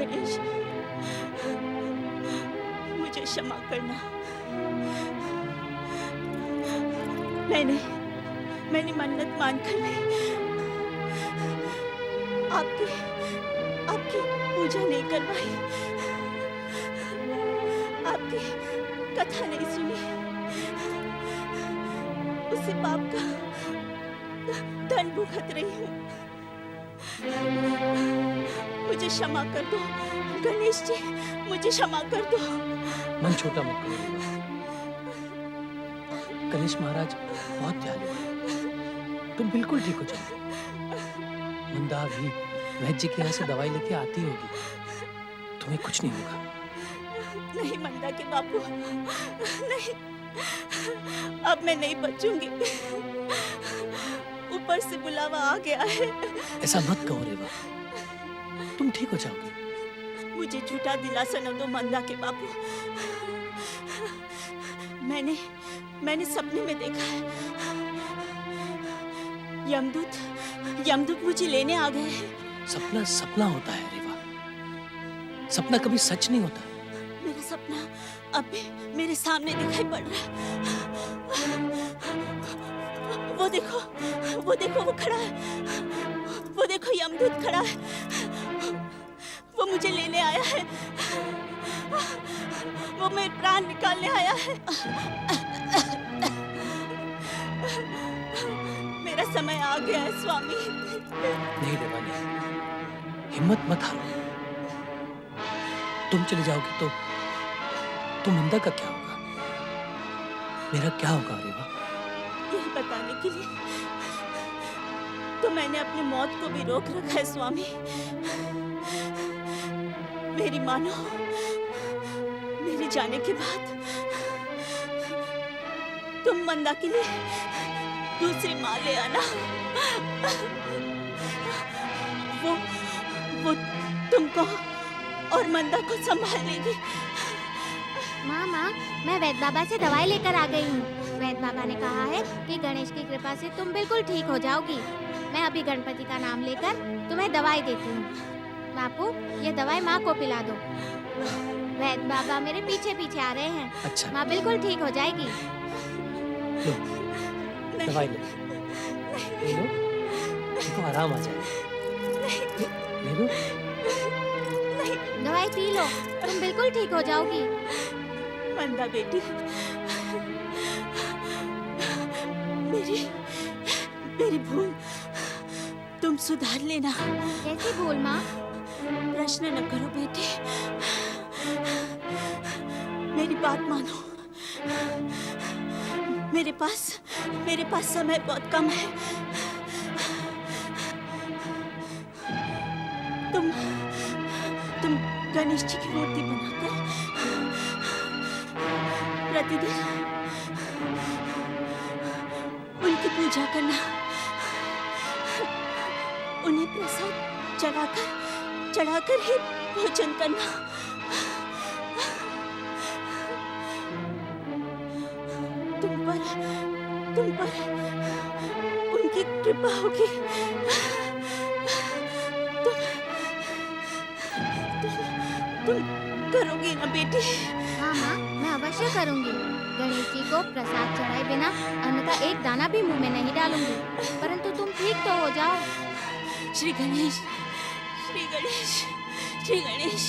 गणेश, मुझे क्षमा करना। मैंने मन्नत मानकर नहीं, आपकी पूजा नहीं करवाई, आपकी कथा नहीं सुनी, उसी पाप का दंड भुगत रही हूँ। मुझे क्षमा कर दो गणेश जी, मुझे क्षमा कर दो। मन छोटा मत करो। गणेश महाराज बहुत दयालु हैं। तुम बिल्कुल ठीक हो जाओ। मंदा भी वैद्य जी के यहाँ से दवाई लेके आती होगी, तुम्हें कुछ नहीं होगा। नहीं मंदा के बापू, नहीं, अब मैं नहीं बचूंगी। ऊपर से बुलावा आ गया है। ऐसा मत कहो रेवा, तुम ठीक हो जाओगी। मुझे झूठा दिलासा न दो मंदा के बापू। मैंने सपने में देखा है, यमदूत मुझे लेने आ गए हैं। सपना सपना होता है रेवा, सपना कभी सच नहीं होता। मेरा सपना अब भी मेरे सामने दिखाई पड़ रहा है। वो देखो वो खड़ा है, वो देखो यमदूत खड़ा है, वो मुझे लेने आया है, वो मेरे प्राण निकालने आया है। मेरा समय आ गया है स्वामी। नहीं रेवा नहीं, हिम्मत मत हारो। तुम चले जाओगी तो मंदा का क्या होगा, मेरा क्या होगा रेवा? यही बताने के लिए तो मैंने अपनी मौत को भी रोक रखा है स्वामी। मेरी मानो, मेरे जाने के बाद तुम मंदा के लिए दूसरी माँ ले आना। वो तुमको और मंदा को संभाल लेगी। माँ, मैं वैद्य बाबा से दवाई लेकर आ गई हूँ। वैद्य बाबा ने कहा है कि गणेश की कृपा से तुम बिल्कुल ठीक हो जाओगी। मैं अभी गणपति का नाम लेकर तुम्हें दवाई देती हूँ। बापू, ये दवाई माँ को पिला दो। वैद्य बाबा मेरे पीछे पीछे आ रहे हैं। अच्छा। माँ बिल्कुल ठीक हो जाएगी। लो, दवाई लो, ले लो, देखो आराम आ जाएगा। ले लो, दवाई पी लो, तुम बिल्कुल ठीक हो जाओगी। मंदा बेटी, मेरी भूल तुम सुधार लेना। कैसी भूल माँ? प्रश्न न करो बेटी, मेरी बात मानो। मेरे पास समय बहुत कम है। तुम गणेश जी की मूर्ति बनाकर प्रतिदिन उनकी पूजा करना, उन्हें प्रसाद चढ़ाकर ही भोजन करना। तुम पर उनकी कृपा होगी। तुम करोगी ना बेटी? हाँ माँ, मैं अवश्य करूँगी। गणेश जी को प्रसाद चढ़ाए बिना अन्न का एक दाना भी मुंह में नहीं डालूंगी। परंतु तुम ठीक तो हो जाओ। श्री गणेश, श्री गणेश, श्री गणेश।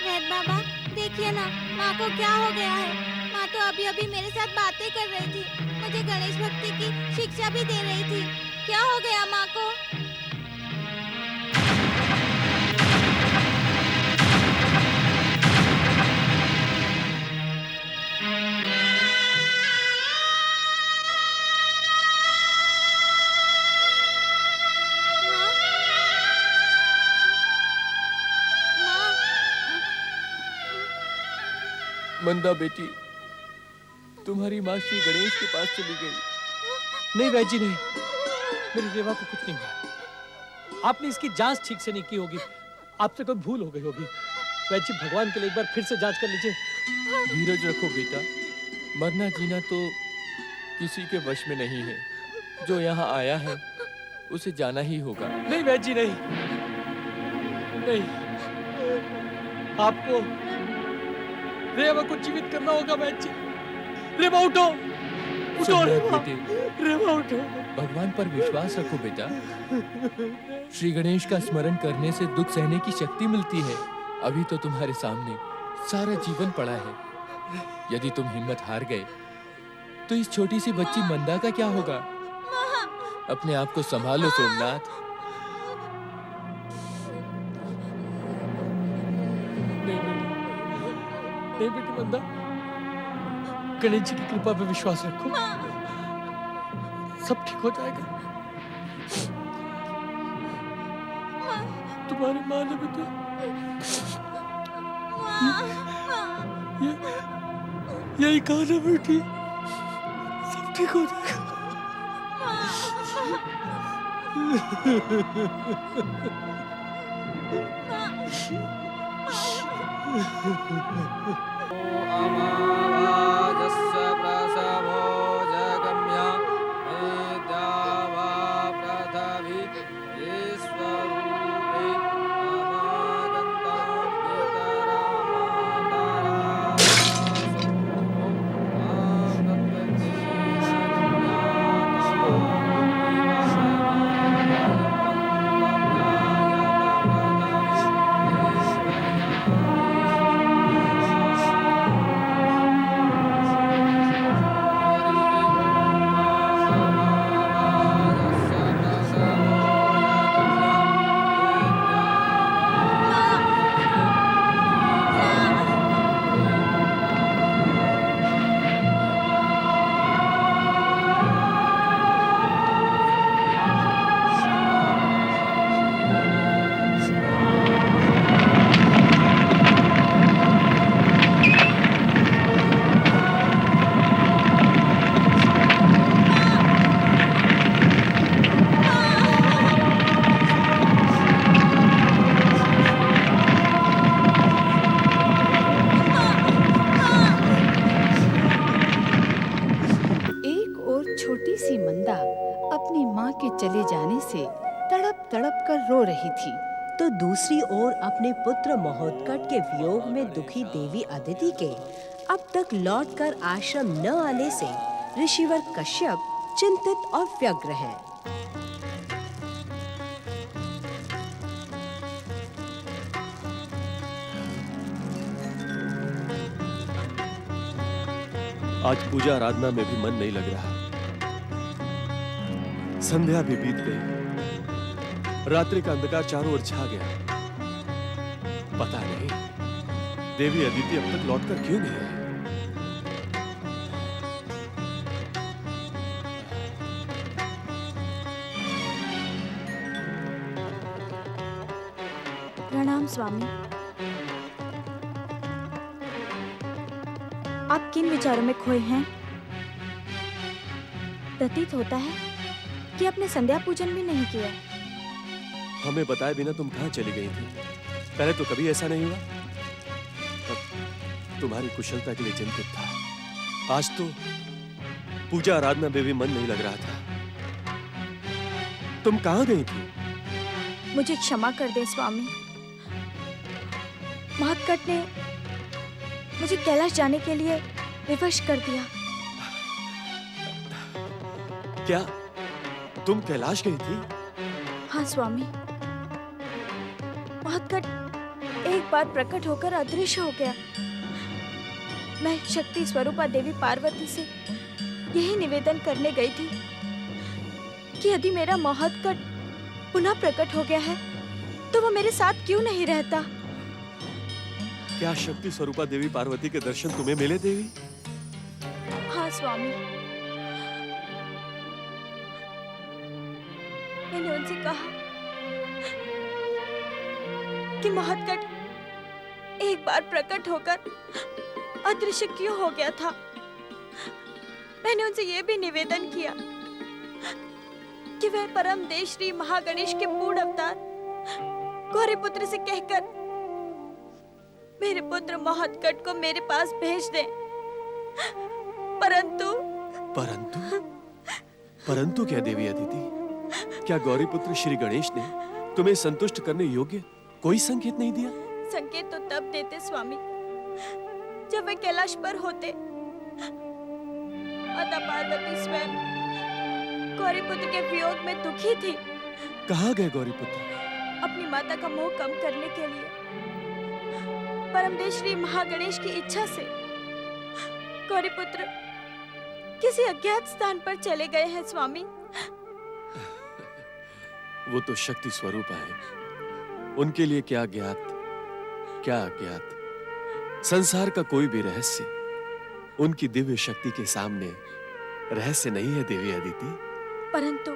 वैद्य बाबा, देखिए ना, माँ को क्या हो गया है। माँ तो अभी मेरे साथ बातें कर रही थी, मुझे गणेश भक्ति की शिक्षा भी दे रही थी। क्या हो गया माँ को? मंदा बेटी, तुम्हारी माँ श्री गणेश के पास चली गई। नहीं वैद्य जी नहीं, मेरी रेवा को कुछ नहीं हुआ। आपने इसकी जांच ठीक से नहीं की होगी। आपसे कोई भूल हो गई होगी। वैद्य जी, भगवान के लिए एक बार फिर से जांच कर लीजिए। धीरज रखो बेटा, मरना जीना तो किसी के वश में नहीं है। जो यहाँ आया है उसे जाना ही होगा। नहीं वैद्य जी, नहीं नहीं, आपको रेवा को जीवित करना होगा वैद्य जी। रेवा उठो, उठो सोमनाथ रेवा, बेटे, रेवा उठो। भगवान पर विश्वास रखो बेटा। श्री गणेश का स्मरण करने से दुख सहने की शक्ति मिलती है। अभी तो तुम्हारे सामने सारा जीवन पड़ा है। यदि तुम हिम्मत हार गए तो इस छोटी सी बच्ची मंदा का क्या होगा? अपने आप को संभालो सोमनाथ। नहीं बेटी मंदा, गणेश जी की कृपा पे विश्वास रखो, सब ठीक हो जाएगा। तुम्हारी माँ ने भी तो यही कहा ना बेटी, सब ठीक हो जाएगा। अमावाजस्य प्रसवो जगम्य विद्यावा पृथ्वी ईश्वरूपे अमागन्तां छोटी सी मंदा अपनी माँ के चले जाने से तड़प तड़प कर रो रही थी, तो दूसरी ओर अपने पुत्र महोत्कट के वियोग में दुखी देवी अदिति के अब तक लौटकर आश्रम न आने से ऋषिवर कश्यप चिंतित और व्यग्र है। आज पूजा आराधना में भी मन नहीं लग रहा। संध्या भी बीत गई, रात्रि का अंधकार चारों ओर छा गया। पता नहीं देवी अदिति अब तक लौटकर क्यों नहीं आई। प्रणाम स्वामी। आप किन विचारों में खोए हैं? प्रतीत होता है कि आपने संध्या पूजन भी नहीं किया। हमें बताए बिना तुम कहां चली गई थी? पहले तो कभी ऐसा नहीं हुआ। तुम्हारी कुशलता के लिए चिंतित था। आज तो पूजा आराधना में भी मन नहीं लग रहा था। तुम कहां गई थी? मुझे क्षमा कर दें स्वामी। महत्कट ने मुझे कैलाश जाने के लिए विवश कर दिया। क्या तुम कैलाश गई थी? हाँ स्वामी। महत्कट एक बार प्रकट होकर अदृश्य हो गया। मैं शक्ति स्वरूपा देवी पार्वती से यही निवेदन करने गई थी कि यदि मेरा महत्कट पुनः प्रकट हो गया है तो वो मेरे साथ क्यों नहीं रहता। क्या शक्ति स्वरूपा देवी पार्वती के दर्शन तुम्हें मिले देवी? हाँ स्वामी। मैंने उनसे कहा कि महत्कट एक बार प्रकट होकर अदृश्य क्यों हो गया था। मैंने उनसे यह भी निवेदन किया कि वह परम देव श्री महागणेश के पूर्ण अवतार गौरी पुत्र से कहकर मेरे पुत्र महोत्कट को मेरे पास भेज दें। परंतु परंतु परंतु क्या देवी अदिति? क्या गौरी पुत्र श्री गणेश ने तुम्हें संतुष्ट करने योग्य कोई संकेत नहीं दिया? संकेत तो तब देते स्वामी जब वे कैलाश पर होते। माता पार्वती स्वयं गौरी पुत्र के वियोग में दुखी थी। कहाँ गए गौरी पुत्र? अपनी माता का मोह कम करने के लिए परमदेव श्री महागणेश की इच्छा से गौरी पुत्र किसी अज्ञात स्थान पर चले गए हैं स्वामी। वो तो शक्ति स्वरूप है, उनके लिए क्या ज्ञात क्या अज्ञात। संसार का कोई भी रहस्य उनकी दिव्य शक्ति के सामने रहस्य नहीं है देवी अदिति। परंतु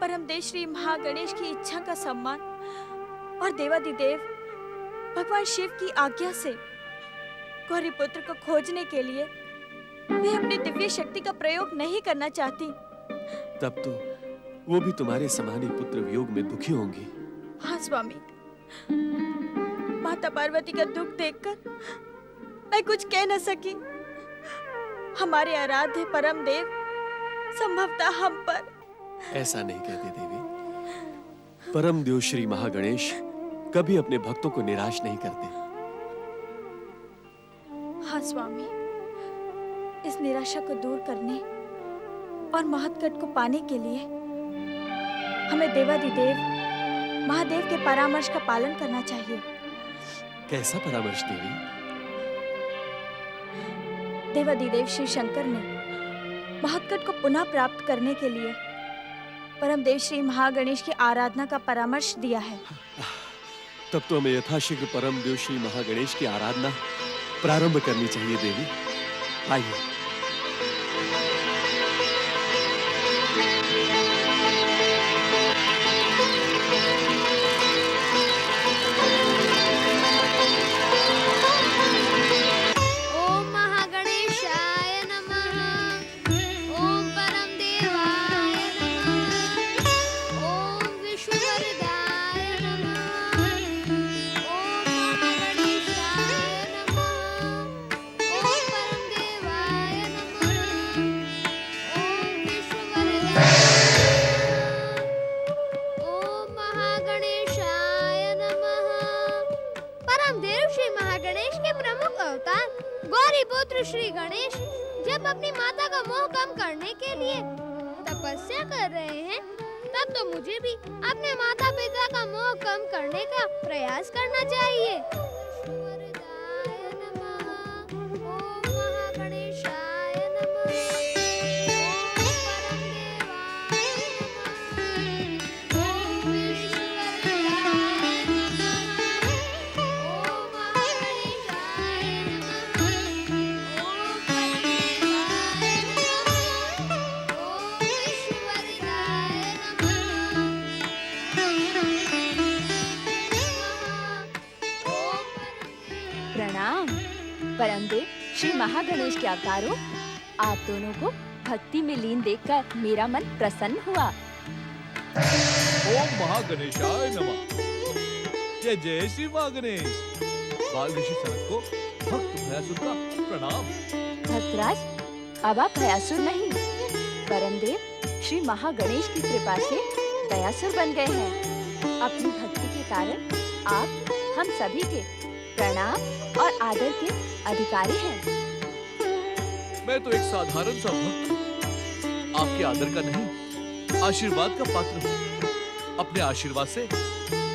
परमदेव श्री महागणेश की इच्छा का सम्मान और देवादिदेव भगवान शिव की आज्ञा से गौरी पुत्र को खोजने के लिए वे अपनी दिव्य शक्ति का प्रयोग नहीं करना चाहती। तब तो वो भी तुम्हारे समान ही पुत्र वियोग में दुखी होंगी। हाँ स्वामी, माता पार्वती का दुख देखकर मैं कुछ कह न सकी। हमारे आराध्य परम देव संभवतः हम पर ऐसा नहीं कहते देवी। परम देव श्री महागणेश कभी अपने भक्तों को निराश नहीं करते। हाँ स्वामी, इस निराशा को दूर करने और महत्कट को पाने के लिए हमें देवादिदेव महादेव के परामर्श का पालन करना चाहिए। कैसा परामर्श देवी? देवादिदेव शिव शंकर ने महत्कट को पुनः प्राप्त करने के लिए परमदेव श्री महागणेश की आराधना का परामर्श दिया है। तब तो हमें यथाशीघ्र परम देव श्री महागणेश की आराधना प्रारंभ करनी चाहिए देवी। आइए। श्री गणेश जब अपनी माता का मोह कम करने के लिए तपस्या कर रहे हैं, तब तो मुझे भी अपने माता पिता का मोह कम करने का प्रयास करना चाहिए। परमदेव श्री महागणेश के अवतारों, आप दोनों को भक्ति में लीन देखकर मेरा मन प्रसन्न हुआ। ओम महागणेशाय नमः। जय जय श्री महागणेश। बाल ऋषि सनत को भक्त भयासुर का प्रणाम। भक्तराज, अब आप भयासुर नहीं, परमदेव श्री महागणेश की कृपा से दयासुर बन गए हैं। अपनी भक्ति के कारण आप हम सभी के प्रणाम और आदर के अधिकारी हैं। मैं तो एक साधारण सा भक्त हूँ, आपके आदर का नहीं, आशीर्वाद का पात्र हूँ। अपने आशीर्वाद से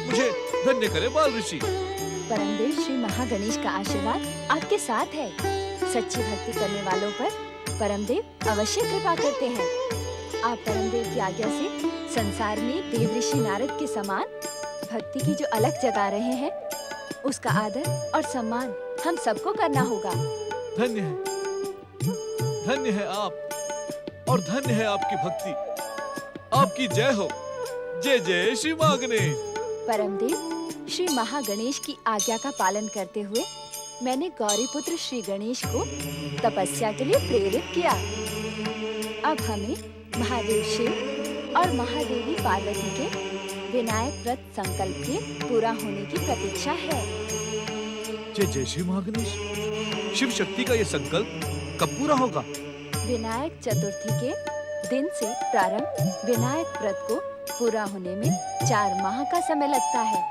मुझे धन्य करे बाल ऋषि। परमदेव श्री महागणेश का आशीर्वाद आपके साथ है। सच्ची भक्ति करने वालों पर परमदेव अवश्य कृपा करते हैं। आप परमदेव की आज्ञा से संसार में देव ऋषि नारद के समान भक्ति की जो अलख जगा रहे हैं, उसका आदर और सम्मान हम सबको करना होगा। धन्य है आप और धन्य है आपकी भक्ति। आपकी जय हो। जय जय श्री महागणेश। परमदेव श्री महागणेश की आज्ञा का पालन करते हुए मैंने गौरी पुत्र श्री गणेश को तपस्या के लिए प्रेरित किया। अब हमें महादेव शिव और महादेवी पार्वती के विनायक व्रत संकल्प के पूरा होने की प्रतीक्षा है। जय श्री महागणेश। शिव शक्ति का ये संकल्प कब पूरा होगा? विनायक चतुर्थी के दिन से प्रारंभ विनायक व्रत को पूरा होने में 4 माह का समय लगता है।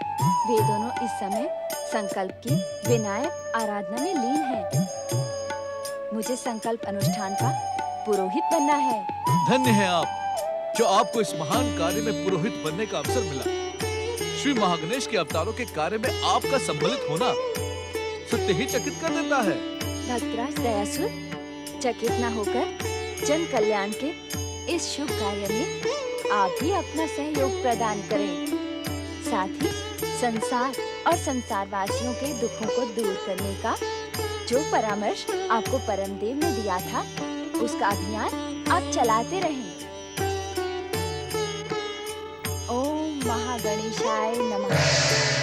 वे दोनों इस समय संकल्प की विनायक आराधना में लीन हैं। मुझे संकल्प अनुष्ठान का पुरोहित बनना है। धन्य है आप, जो आपको इस महान कार्य में पुरोहित बनने का अवसर मिला। श्री महागणेश के अवतारों के कार्य में आपका सम्मिलित होना सत्य ही चकित कर देता है। भक्तराज दयासुर, चकित न होकर जन कल्याण के इस शुभ कार्य में आप भी अपना सहयोग प्रदान करें। साथ ही संसार और संसारवासियों के दुखों को दूर करने का जो परामर्श आपको परमदेव ने दिया था, उसका अभियान आप चलाते रहें। ओम महागणेशाय नमः।